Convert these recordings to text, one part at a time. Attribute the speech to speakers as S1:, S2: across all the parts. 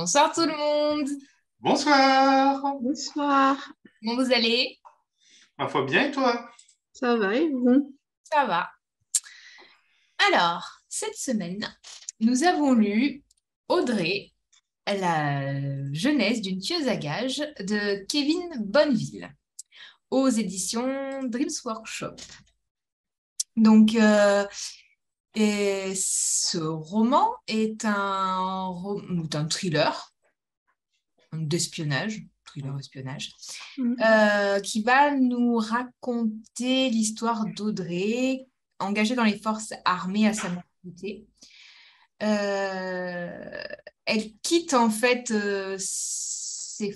S1: Bonsoir tout le monde.
S2: Bonsoir.
S3: Bonsoir,
S1: Comment vous allez?
S2: Ma foi bien et toi?
S3: ça va et vous?
S1: Ça va. Alors, cette semaine, nous avons lu Audrey, la jeunesse d'une tueuse à gages de Kevin Bonneville aux éditions Dreams Workshop. Donc, et ce roman est un thriller d'espionnage, thriller espionnage, qui va nous raconter l'histoire d'Audrey, engagée dans les forces armées à sa maturité. Elle quitte en fait ce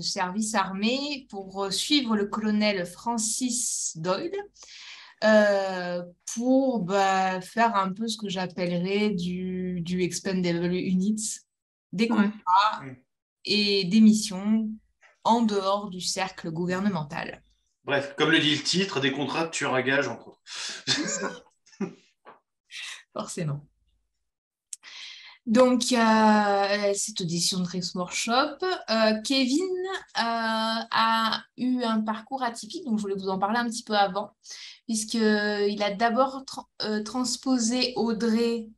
S1: service armé pour suivre le colonel Francis Doyle pour faire un peu ce que j'appellerais du Expendable Unit, des
S3: Ouais.
S1: contrats et des missions en dehors du cercle gouvernemental.
S2: Bref, comme le dit le titre, des contrats de tueur à gages, entre autres.
S1: Forcément. Donc, cette audition de Dreams Workshop, Kevin a eu un parcours atypique, donc je voulais vous en parler un petit peu avant, puisqu'il a d'abord transposé Audrey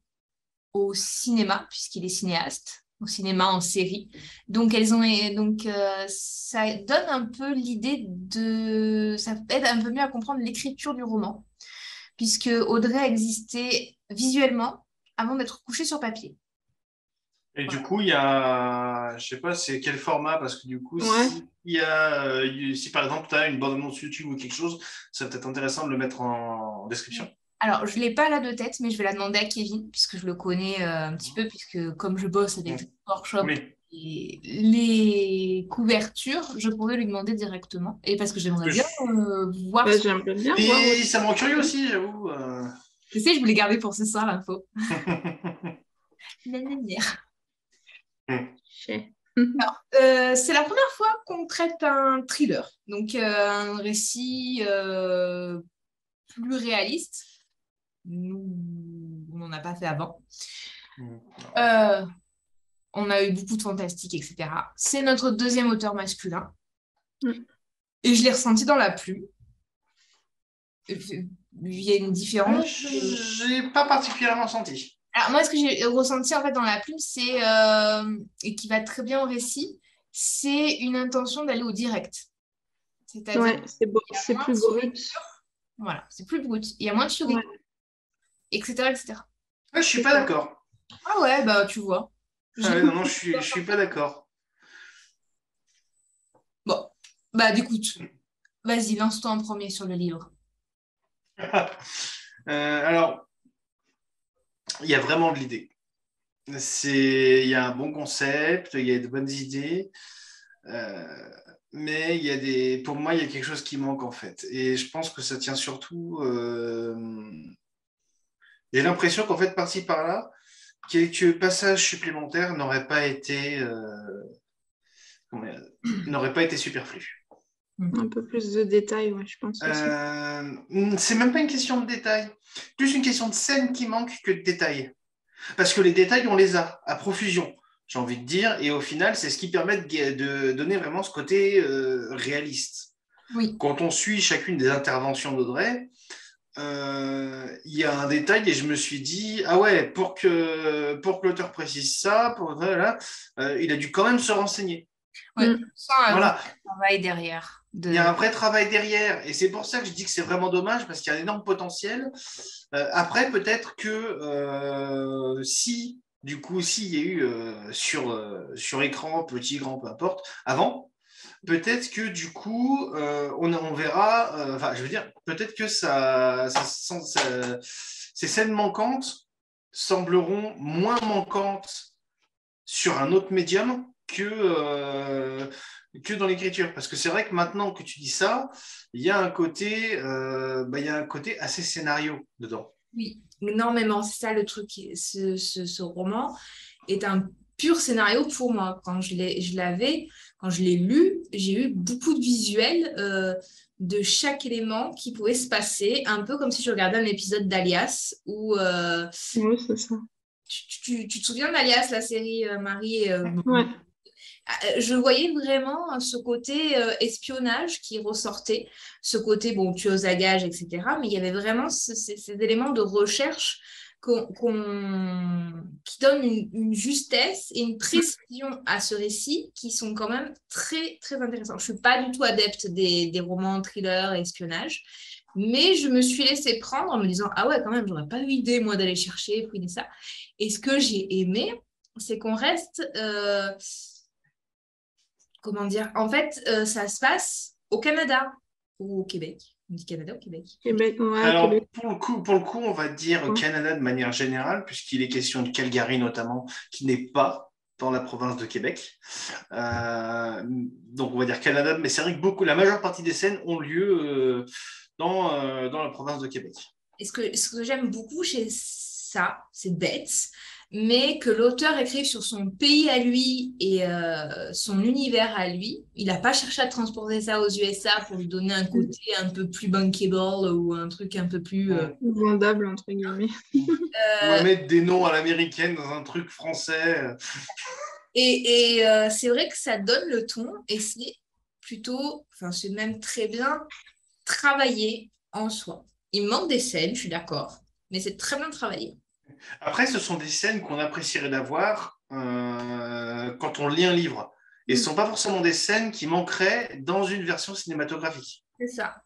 S1: au cinéma, puisqu'il est cinéaste, au cinéma en série. Donc, ça donne un peu ça aide un peu mieux à comprendre l'écriture du roman, puisque Audrey a existé visuellement avant d'être couchée sur papier.
S2: Et du coup, il y a, je sais pas, c'est quel format, parce que du coup, si par exemple, tu as une bande-annonce YouTube ou quelque chose, c'est peut-être intéressant de le mettre en description.
S1: Alors, je ne l'ai pas là de tête, mais je vais la demander à Kevin, puisque je le connais un petit peu, puisque comme je bosse avec le workshop
S2: Oui.
S1: et les couvertures, je pourrais lui demander directement. Et parce que j'aimerais bien voir.
S3: Bah, j'aimerais bien voir
S2: Et
S3: aussi.
S2: ça me rend curieux aussi, j'avoue.
S1: Je sais, je voulais garder pour ce soir l'info. C'est la première fois qu'on traite un thriller, donc un récit plus réaliste. Nous, on n'en a pas fait avant. On a eu beaucoup de fantastique, etc. C'est notre deuxième auteur masculin. Et je l'ai ressenti dans la plume. Il y a une différence.
S2: J'ai pas particulièrement senti.
S1: Alors, moi, ce que j'ai ressenti en fait dans la plume, c'est, et qui va très bien au récit, c'est une intention d'aller au direct. C'est-à-dire
S3: Ouais, c'est beau,
S1: qu'il y a
S3: c'est
S1: moins
S3: plus
S1: de
S3: brut.
S1: surécriture. Voilà, c'est plus brut. Il y a moins de surécriture,
S3: Ouais.
S1: etc., etc.
S2: Je suis pas d'accord.
S1: Ah ouais, bah tu vois.
S2: Ah ouais, non, je suis pas d'accord.
S1: Bon, bah écoute, vas-y, lance-toi en premier sur le livre.
S2: Alors, il y a vraiment de l'idée. Il y a un bon concept, il y a de bonnes idées, mais pour moi, il y a quelque chose qui manque en fait. Et je pense que ça tient surtout. J'ai l'impression qu'en fait, par-ci par-là, quelques passages supplémentaires n'auraient pas été superflus.
S3: Un peu plus de détails, ouais, je pense aussi.
S2: C'est même pas une question de détails, plus une question de scène qui manque que de détails. Parce que les détails, on les a à profusion, j'ai envie de dire, et au final, c'est ce qui permet de donner vraiment ce côté réaliste.
S1: Oui.
S2: Quand on suit chacune des interventions d'Audrey, il y a un détail et je me suis dit, ah ouais, pour que l'auteur précise ça, il a dû quand même se renseigner.
S1: Ouais, sans un
S2: Voilà.
S1: travail derrière.
S2: Il y a un vrai travail derrière et c'est pour ça que je dis que c'est vraiment dommage parce qu'il y a un énorme potentiel. Après, peut-être que s'il y a eu sur écran, petit, grand, peu importe, avant, peut-être que du coup, on verra, je veux dire, peut-être que ces scènes manquantes sembleront moins manquantes sur un autre médium que dans l'écriture. Parce que c'est vrai que maintenant que tu dis ça, il y a un côté assez scénario dedans.
S1: Oui, énormément. C'est ça le truc. Ce roman est un pur scénario pour moi. Quand je l'ai lu, j'ai eu beaucoup de visuels de chaque élément qui pouvait se passer, un peu comme si je regardais un épisode d'Alias où
S3: Oui, c'est ça.
S1: Tu te souviens d'Alias, la série Marie
S3: Ouais.
S1: Je voyais vraiment ce côté espionnage qui ressortait, ce côté, bon, tueuse à gages, etc. Mais il y avait vraiment ces éléments de recherche qui donnent une justesse et une précision à ce récit qui sont quand même très, très intéressants. Je ne suis pas du tout adepte des romans thriller et espionnage, mais je me suis laissée prendre en me disant, ah ouais, quand même, j'aurais pas eu idée, moi, d'aller chercher, fouiner ça. Et ce que j'ai aimé, c'est qu'on reste... comment dire? En fait, ça se passe au Canada ou au Québec. On dit Canada ou Québec?
S3: Québec, ouais,
S2: Alors,
S3: Québec.
S2: pour le coup, on va dire
S3: Ouais.
S2: Canada de manière générale, puisqu'il est question de Calgary notamment, qui n'est pas dans la province de Québec. Donc, on va dire Canada, mais c'est vrai que la majeure partie des scènes ont lieu dans la province de Québec.
S1: Et ce que j'aime beaucoup chez ça, c'est bête, mais que l'auteur écrive sur son pays à lui et son univers à lui. Il n'a pas cherché à transporter ça aux USA pour lui donner un côté un peu plus bankable ou un truc un peu plus...
S3: Vendable, entre guillemets.
S2: On va mettre des noms à l'américaine dans un truc français.
S1: Et c'est vrai que ça donne le ton et c'est plutôt, enfin c'est même très bien travaillé en soi. Il manque des scènes, je suis d'accord, mais c'est très bien travaillé.
S2: Après, ce sont des scènes qu'on apprécierait d'avoir quand on lit un livre. Et ce ne sont pas forcément des scènes qui manqueraient dans une version cinématographique.
S1: C'est ça.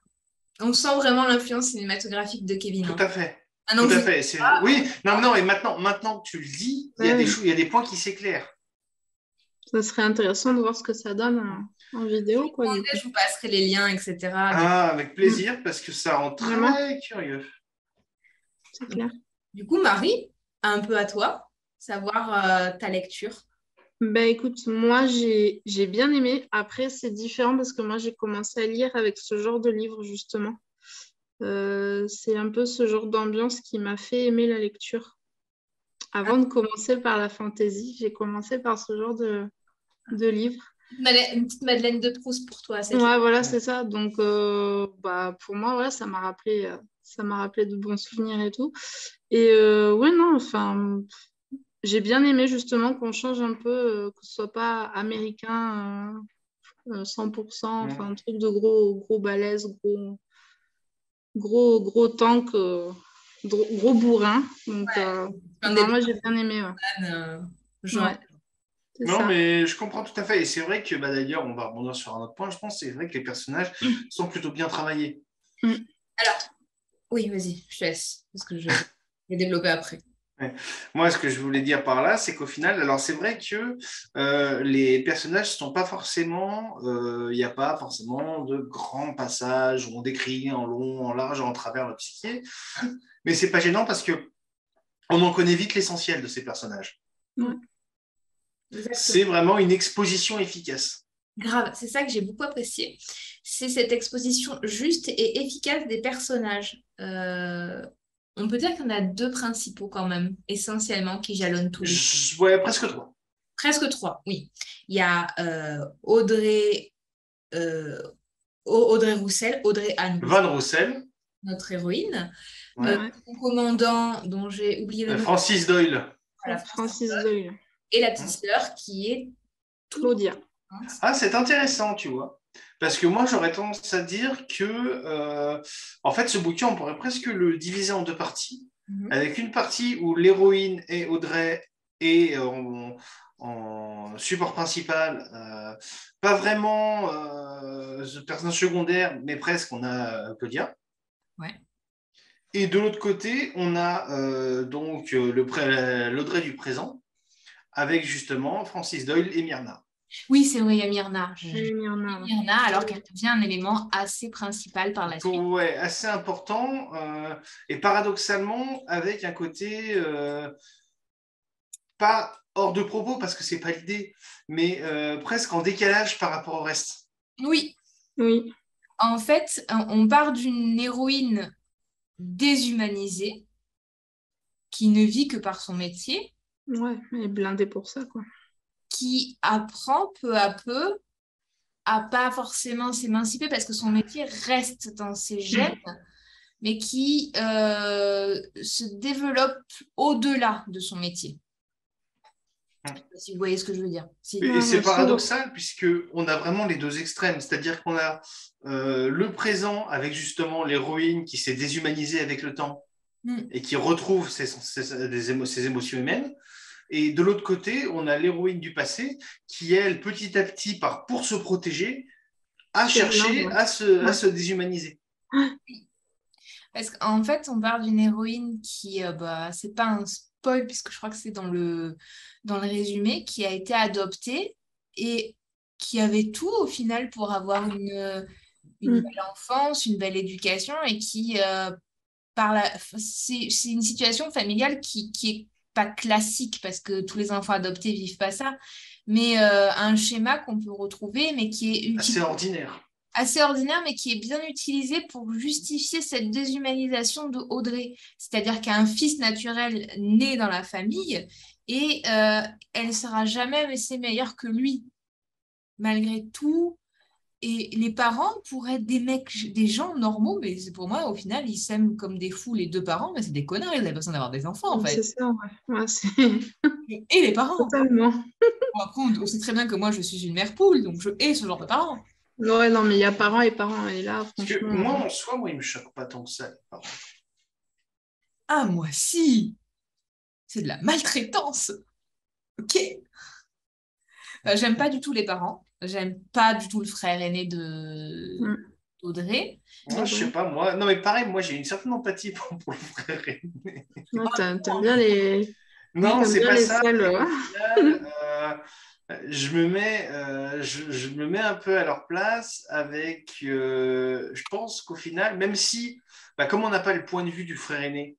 S1: On sent vraiment l'influence cinématographique de Kevin.
S2: Tout à fait.
S1: Ah non,
S2: Tout
S1: je
S2: à
S1: vous dis
S2: fait.
S1: pas.
S2: Oui, non, et maintenant que tu le dis, il y a
S3: Ouais.
S2: des choses, il y a des points qui s'éclairent.
S3: Ça serait intéressant de voir ce que ça donne en vidéo, quoi, du coup.
S1: Je vous passerai les liens, etc.
S2: Ah, avec plaisir, parce que ça rend
S3: Vraiment,
S2: très curieux.
S3: c'est clair.
S1: Du coup, Marie, un peu à toi, savoir ta lecture.
S3: Ben écoute, moi j'ai bien aimé. Après, c'est différent parce que moi j'ai commencé à lire avec ce genre de livre, justement. C'est un peu ce genre d'ambiance qui m'a fait aimer la lecture. Avant de commencer par la fantaisie, j'ai commencé par ce genre de livre.
S1: Une petite Madeleine de Proust pour toi, cette
S3: Ouais, voilà, c'est ça. Donc, bah, pour moi, ouais, ça m'a rappelé de bons souvenirs et tout. Et ouais, non, enfin, j'ai bien aimé justement qu'on change un peu, que ce soit pas américain 100%, enfin, un truc de gros balèze, gros tank, gros bourrin. Donc,
S1: un des
S3: non, moi, j'ai bien aimé, ouais.
S1: genre.
S3: Ouais, c'est
S2: Non,
S3: ça.
S2: mais je comprends tout à fait. Et c'est vrai que d'ailleurs, on va rebondir sur un autre point. Je pense que c'est vrai que les personnages sont plutôt bien travaillés.
S1: Alors, oui, vas-y, je te laisse, parce que je vais développer après.
S2: Ouais. Moi, ce que je voulais dire par là, c'est qu'au final, alors c'est vrai que les personnages ne sont pas forcément, il n'y a pas forcément de grands passages où on décrit en long, en large, en travers le psyché, mais c'est pas gênant parce que on en connaît vite l'essentiel de ces personnages.
S3: Ouais.
S2: C'est vraiment une exposition efficace.
S1: Grave, c'est ça que j'ai beaucoup apprécié. C'est cette exposition juste et efficace des personnages. On peut dire qu'il y en a deux principaux quand même, essentiellement, qui jalonnent tous les...
S2: Ouais, presque trois.
S1: Presque trois, oui. Il y a Audrey, Audrey Roussel, Audrey Anne Roussel,
S2: Van Roussel.
S1: notre héroïne.
S2: Ouais.
S1: Son commandant, dont j'ai oublié le nom.
S2: Francis Doyle.
S1: Voilà,
S3: Francis Doyle.
S1: et la petite sœur qui est
S3: Claudia.
S2: Ah, c'est intéressant, tu vois. Parce que moi, j'aurais tendance à dire que, en fait, ce bouquin, on pourrait presque le diviser en deux parties. Avec une partie où l'héroïne et Audrey est en support principal, pas vraiment personnage secondaire, mais presque, on a Claudia.
S1: Ouais.
S2: Et de l'autre côté, on a donc l'Audrey du présent, avec justement Francis Doyle et Myrna.
S1: Oui, c'est vrai, il y a Myrna.
S3: Myrna,
S1: alors qu'elle devient un élément assez principal par la suite.
S2: Ouais, assez important. Et paradoxalement, avec un côté pas hors de propos, parce que c'est pas l'idée, mais presque en décalage par rapport au reste.
S1: Oui.
S3: Oui.
S1: En fait, on part d'une héroïne déshumanisée qui ne vit que par son métier,
S3: Ouais, elle est blindée pour ça, quoi.
S1: qui apprend peu à peu à pas forcément s'émanciper parce que son métier reste dans ses gènes, mais qui se développe au-delà de son métier. Si vous voyez ce que je veux dire.
S2: Et c'est paradoxal puisqu'on a vraiment les deux extrêmes. C'est-à-dire qu'on a le présent avec justement l'héroïne qui s'est déshumanisée avec le temps et qui retrouve ses émotions humaines. Et de l'autre côté, on a l'héroïne du passé qui, elle, petit à petit, pour se protéger, a cherché à se déshumaniser.
S1: Parce qu'en fait, on parle d'une héroïne qui, c'est pas un spoil, puisque je crois que c'est dans le résumé, qui a été adoptée et qui avait tout au final pour avoir une belle enfance, une belle éducation et qui, c'est une situation familiale qui est pas classique parce que tous les enfants adoptés vivent pas ça, mais un schéma qu'on peut retrouver, mais qui est
S2: assez ordinaire.
S1: Assez ordinaire, mais qui est bien utilisé pour justifier cette déshumanisation de Audrey. C'est-à-dire qu'il y a un fils naturel né dans la famille et elle ne sera jamais meilleure que lui, malgré tout. Et les parents pourraient être des mecs, des gens normaux, mais pour moi, au final, ils s'aiment comme des fous, les deux parents, mais c'est des connards, ils avaient besoin d'avoir des enfants, en fait.
S3: C'est ça, ouais.
S1: Et les parents.
S3: Totalement.
S1: Bon, après, on sait très bien que moi, je suis une mère poule, donc je hais ce genre de parents.
S3: Ouais, non, mais il y a parents et parents, et là,
S2: franchement... Parce que moi, en soi, il ne me choque pas tant que ça, les parents.
S1: Ah, moi, si. C'est de la maltraitance. Ok. J'aime pas du tout les parents. J'aime pas du tout le frère aîné d'Audrey.
S2: Moi, je sais pas, moi. Non, mais pareil, moi, j'ai une certaine empathie pour le frère aîné.
S3: Ouais, t'aimes bien les...
S2: Non, c'est pas ça. Je me mets un peu à leur place avec... je pense qu'au final, même si, comme on n'a pas le point de vue du frère aîné,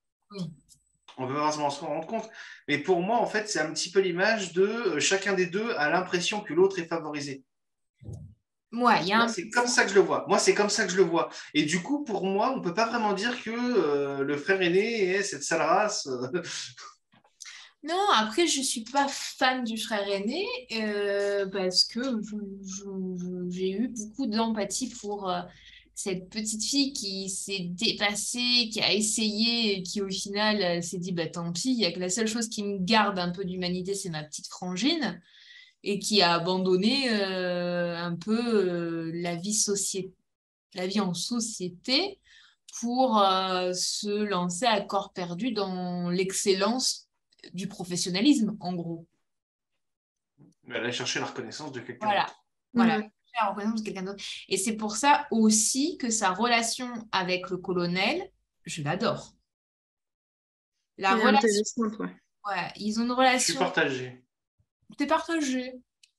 S2: on peut pas se rendre compte. Mais pour moi, en fait, c'est un petit peu l'image de chacun des deux a l'impression que l'autre est favorisé.
S1: Ouais,
S2: c'est comme ça que je le vois. Moi, c'est comme ça que je le vois. Et du coup, pour moi, on ne peut pas vraiment dire que le frère aîné est cette sale race.
S1: Non, après, je ne suis pas fan du frère aîné parce que j'ai eu beaucoup d'empathie pour cette petite fille qui s'est dépassée, qui a essayé, et qui au final s'est dit tant pis, il y a que la seule chose qui me garde un peu d'humanité, c'est ma petite frangine, et qui a abandonné un peu la vie en société pour se lancer à corps perdu dans l'excellence du professionnalisme, en gros.
S2: Elle a cherché la reconnaissance de quelqu'un
S1: d'autre. Voilà. La reconnaissance de quelqu'un d'autre. Et c'est pour ça aussi que sa relation avec le colonel, je l'adore. La relation... Ouais, ils ont une relation...
S2: Je suis partagée.
S1: T'es partagée.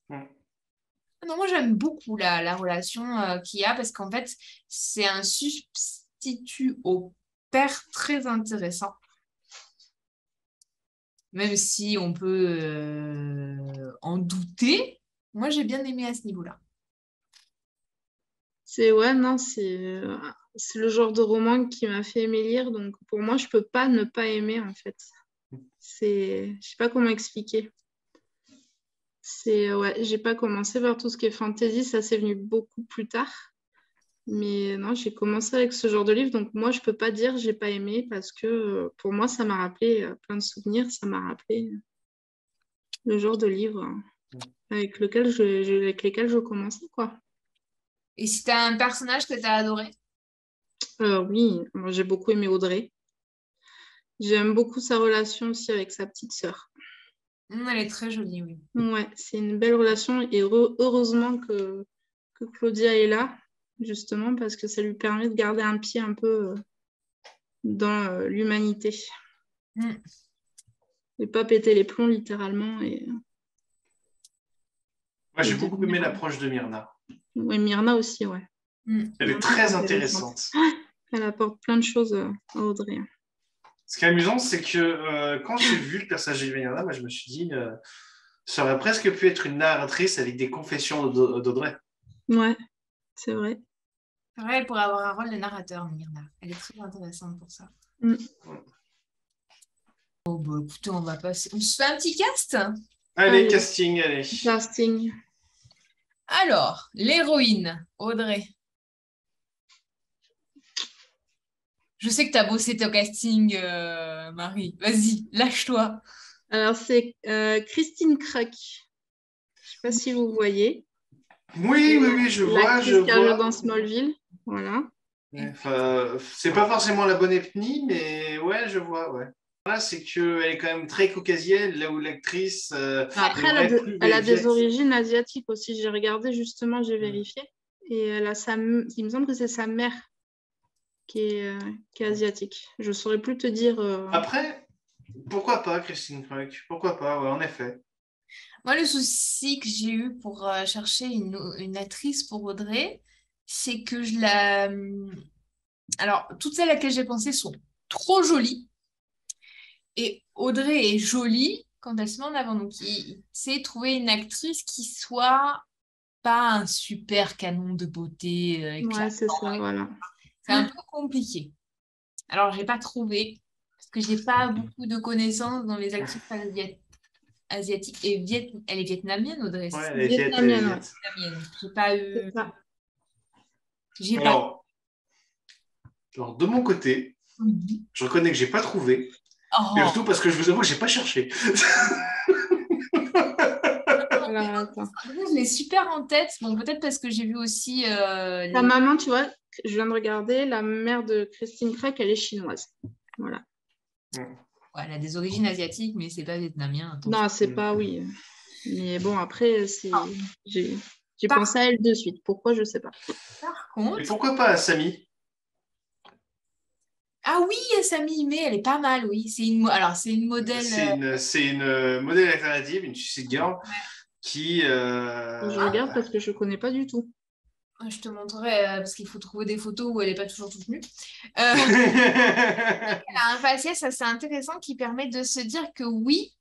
S1: Non, moi, j'aime beaucoup la relation qu'il y a parce qu'en fait, c'est un substitut au père très intéressant. Même si on peut en douter, moi, j'ai bien aimé à ce niveau-là.
S3: C'est le genre de roman qui m'a fait aimer lire. Donc, pour moi, je ne peux pas ne pas aimer, en fait. Je ne sais pas comment expliquer. J'ai pas commencé vers tout ce qui est fantasy, ça c'est venu beaucoup plus tard. Mais non, j'ai commencé avec ce genre de livre, donc moi je peux pas dire j'ai pas aimé parce que pour moi ça m'a rappelé plein de souvenirs, ça m'a rappelé le genre de livre avec lesquels je commençais, quoi.
S1: Et si tu as un personnage que tu as adoré?
S3: Oui, moi j'ai beaucoup aimé Audrey. J'aime beaucoup sa relation aussi avec sa petite sœur.
S1: Elle est très jolie, oui.
S3: Ouais, c'est une belle relation et heureusement que Claudia est là, justement, parce que ça lui permet de garder un pied un peu dans l'humanité. Et pas péter les plombs, littéralement.
S2: Moi, j'ai beaucoup aimé l'approche de Myrna.
S3: Oui, Myrna aussi, ouais.
S2: Elle est très intéressante.
S3: Elle apporte plein de choses à Audrey.
S2: Ce qui est amusant, c'est que quand j'ai vu le personnage de Myrna, moi, je me suis dit, ça aurait presque pu être une narratrice avec des confessions d'Audrey.
S3: Ouais, c'est vrai.
S1: C'est vrai, elle pourrait avoir un rôle de narrateur, Myrna. Elle est très intéressante pour ça. Oh, bah, écoutez, on va passer. On se fait un petit cast?
S2: Allez, casting, allez.
S3: Casting.
S1: Alors, l'héroïne, Audrey. Je sais que tu as bossé ton casting, Marie. Vas-y, lâche-toi.
S3: Alors, c'est Christine Crack. Je sais pas si vous voyez.
S2: Oui, oui, oui, je
S3: L'actrice qui a joué
S2: vois.
S3: dans Smallville. Voilà.
S2: Ouais, enfin, c'est pas forcément la bonne ethnie, mais ouais, je vois, ouais. Là, c'est qu'elle est quand même très caucasienne, là où l'actrice
S3: Après,
S2: devrait être plus
S3: elle a des
S2: viette.
S3: origines asiatiques aussi. J'ai regardé justement, j'ai vérifié. Et il me semble que c'est sa mère qui est asiatique. Je saurais plus te dire.
S2: Après, pourquoi pas, Christine Craig? Pourquoi pas, ouais, en effet.
S1: Moi, le souci que j'ai eu pour chercher une actrice pour Audrey, c'est que je la... Alors, toutes celles à laquelle j'ai pensé sont trop jolies. Et Audrey est jolie quand elle se met en avant. Donc, il sait trouver une actrice qui soit pas un super canon de beauté
S3: Ouais,
S1: éclatant.
S3: c'est ça, voilà.
S1: C'est un peu compliqué. Alors, j'ai pas trouvé, parce que j'ai pas beaucoup de connaissances dans les actrices asiatiques. Et elle est vietnamienne, Audrey, c'est
S2: Ouais,
S1: ça?
S2: elle est
S3: Vietnamienne, ouais.
S2: viette.
S1: Vietnamienne. J'ai pas
S3: C'est
S1: eu...
S3: ça.
S1: J'ai pas...
S2: Alors, alors, de mon côté,
S1: Mhm.
S2: je reconnais que j'ai pas trouvé, mais
S1: Oh,
S2: surtout parce que je vous avoue que j'ai pas cherché.
S3: Alors, attends.
S1: je l'ai super en tête. Bon, peut-être parce que j'ai vu aussi
S3: Ta maman, tu vois, je viens de regarder, la mère de Christine Crack, elle est chinoise. Voilà.
S1: Ouais, elle a des origines asiatiques, mais c'est pas vietnamien, attention.
S3: Non, c'est pas, oui. Mais bon, après, j'ai j'ai
S1: Par,
S3: pensé à elle de suite. Pourquoi, je sais pas.
S1: par
S2: Et
S1: contre,
S2: pourquoi pas Samy?
S1: ah oui, Sami Himé, elle est pas mal, oui. Alors, c'est une modèle.
S2: C'est une modèle alternative, une suicide girl, qui...
S3: Je regarde parce que je connais pas du tout.
S1: Je te montrerai parce qu'il faut trouver des photos où elle n'est pas toujours toute nue. Elle a un faciès assez intéressant qui permet de se dire que oui,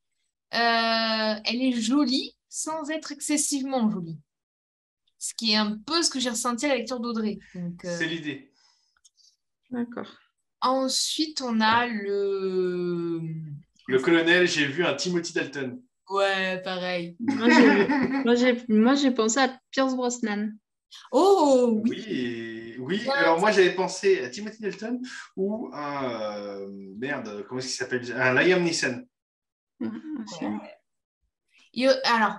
S1: elle est jolie sans être excessivement jolie. Ce qui est un peu ce que j'ai ressenti à la lecture d'Audrey. Donc,
S2: C'est l'idée.
S3: D'accord.
S1: ensuite, on a le...
S2: Le colonel, j'ai vu un Timothy Dalton.
S1: Ouais, pareil.
S3: Moi, j'ai pensé à Pierce Brosnan.
S1: Oh, oui.
S2: Oui, oui.
S1: Bien.
S2: Alors moi j'avais pensé à Timothy Dalton ou un merde, comment est-ce qu'il s'appelle? Un Liam Neeson.
S3: Ancienne.
S1: Alors,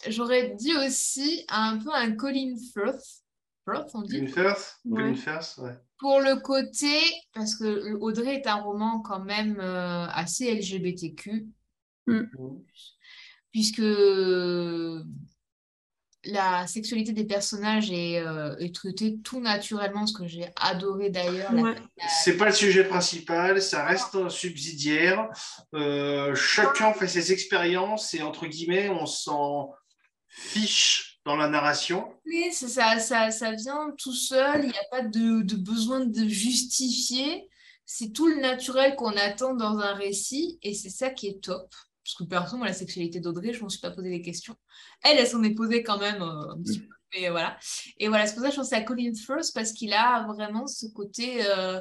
S1: j'aurais dit aussi un peu un Colin Firth. Firth, on dit?
S2: Colin Firth, Colin
S3: Ouais.
S2: Firth, ouais.
S1: Pour le côté, parce que Audrey est un roman quand même assez LGBTQ,
S3: Mm.
S1: puisque la sexualité des personnages est traitée tout naturellement, ce que j'ai adoré d'ailleurs.
S3: Ouais.
S2: C'est pas le sujet principal, ça reste subsidiaire. Chacun fait ses expériences et entre guillemets on s'en fiche dans la narration.
S1: Mais ça vient tout seul, il n'y a pas de besoin de justifier. C'est tout le naturel qu'on attend dans un récit et c'est ça qui est top. Parce que perso, moi, la sexualité d'Audrey, je ne m'en suis pas posé des questions. Elle s'en est posée quand même un petit peu. Mais voilà. Et voilà, c'est pour ça que je pensais à Colin Firth parce qu'il a vraiment ce côté
S3: Ouais,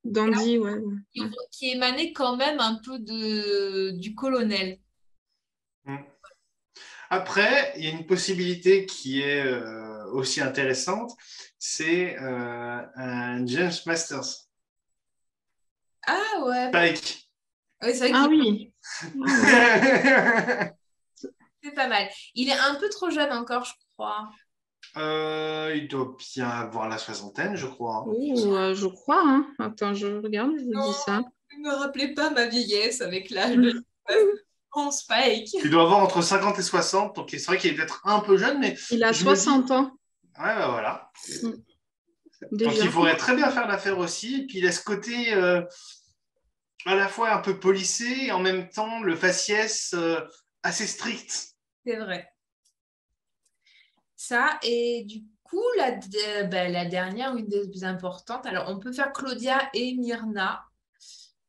S3: Dandy, ouais. Ouais.
S1: qui émanait quand même un peu du colonel.
S2: Après, il y a une possibilité qui est aussi intéressante, c'est un James Masters.
S1: Ah ouais.
S2: Spike.
S1: Ouais, c'est vrai
S3: Ah
S1: qu'il
S3: oui. Ah ouais.
S1: c'est pas mal. Il est un peu trop jeune encore, je crois.
S2: Il doit bien avoir la soixantaine, je crois.
S3: Oh, je crois, hein. Attends, je regarde, je vous dis ça.
S1: Ne me rappelez pas ma vieillesse avec l'âge de on Spike.
S2: Il doit avoir entre 50 et 60, donc c'est vrai qu'il est peut-être un peu jeune, mais
S3: Il a
S2: je me dis,
S3: 60 ans,
S2: ouais, bah voilà. Donc il
S3: déjà.
S2: pourrait très bien faire l'affaire aussi, et puis il a ce côté à la fois un peu policé et en même temps le faciès assez strict.
S1: C'est vrai. Ça, et du coup, la dernière, une des plus importantes. Alors, on peut faire Claudia et Myrna.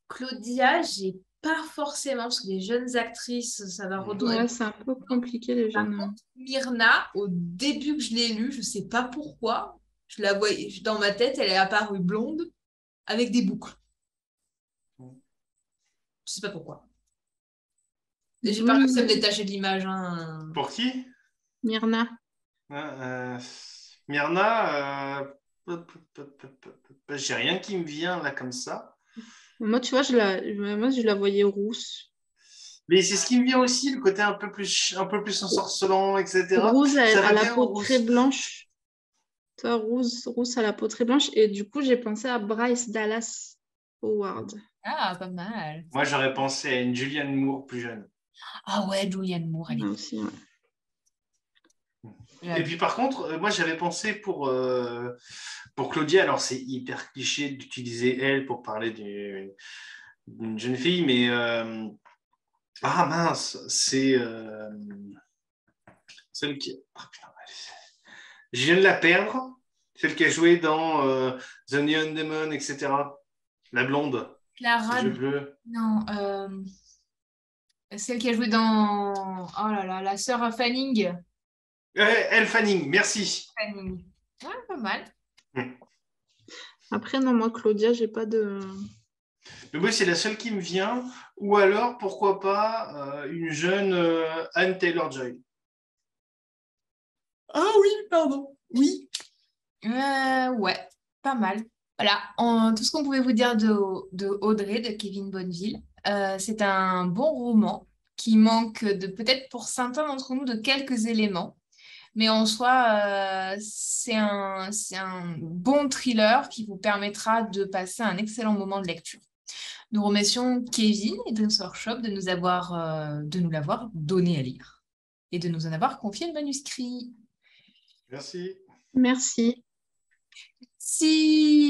S1: Claudia, j'ai pas forcément, parce que les jeunes actrices, ça va redonner.
S3: Ouais, c'est un peu compliqué, les
S1: Par
S3: jeunes.
S1: contre, Myrna, au début que je l'ai lue, je sais pas pourquoi, je la voyais dans ma tête, elle est apparue blonde avec des boucles. Je sais pas pourquoi. Et j'ai pas réussi à me détacher de l'image.
S2: Pour qui?
S3: Myrna.
S2: Euh, Myrna, J'ai rien qui me vient là comme ça.
S3: Moi, tu vois, je la voyais rousse.
S2: Mais c'est ce qui me vient aussi, le côté un peu plus ensorcelant, etc.
S3: Rousse
S2: Ça
S3: à
S2: va
S3: la
S2: bien
S3: peau
S2: en
S3: très
S2: rousse.
S3: blanche. Toi, rousse à la peau très blanche. Et du coup, j'ai pensé à Bryce Dallas Howard.
S1: Ah, pas mal.
S2: Moi, j'aurais pensé à une Julianne Moore plus jeune.
S1: Ah ouais, Julianne Moore, elle
S3: Là aussi, ouais.
S2: Et puis par contre, moi j'avais pensé pour Claudia, alors c'est hyper cliché d'utiliser elle pour parler d'une jeune fille, mais ah mince, c'est celle qui. Ah, putain, je viens de la perdre, celle qui a joué dans The Neon Demon, etc. La blonde,
S1: Clara,
S2: les yeux bleus.
S1: non, celle qui a joué dans, oh là là, la sœur Fanning.
S2: Elle Fanning, merci.
S1: Fanning. Ouais, pas mal.
S3: Après, non, moi, Claudia, j'ai pas de...
S2: Mais moi, c'est la seule qui me vient. Ou alors, pourquoi pas, une jeune Anne Taylor-Joy.
S1: Ah oui, pardon. Oui. Ouais, pas mal. Voilà, tout ce qu'on pouvait vous dire de Audrey, de Kevin Bonneville. C'est un bon roman qui manque de peut-être pour certains d'entre nous de quelques éléments. Mais en soi, c'est un bon thriller qui vous permettra de passer un excellent moment de lecture. Nous remercions Kevin et Dreams Workshop de nous l'avoir donné à lire et de nous en avoir confié le manuscrit.
S2: Merci.
S3: Merci.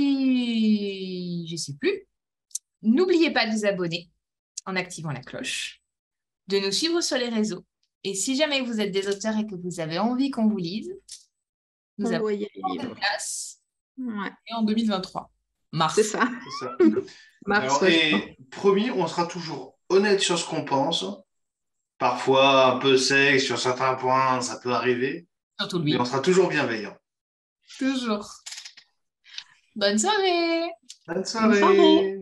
S1: Si je ne sais plus, n'oubliez pas de vous abonner en activant la cloche, de nous suivre sur les réseaux. Et si jamais vous êtes des auteurs et que vous avez envie qu'on vous lise, nous avons
S3: Envoyer les livres.
S1: place
S3: Ouais,
S1: et en 2023. Mars.
S3: c'est ça.
S2: C'est ça.
S3: Mars,
S2: Alors,
S3: ouais, je crois.
S2: et promis, on sera toujours honnête sur ce qu'on pense. Parfois un peu sec sur certains points, ça peut arriver.
S1: Surtout
S2: Mais
S1: lui.
S2: on sera toujours bienveillant.
S1: Toujours. Bonne soirée!
S2: Bonne
S3: Bonne soirée.
S2: soirée.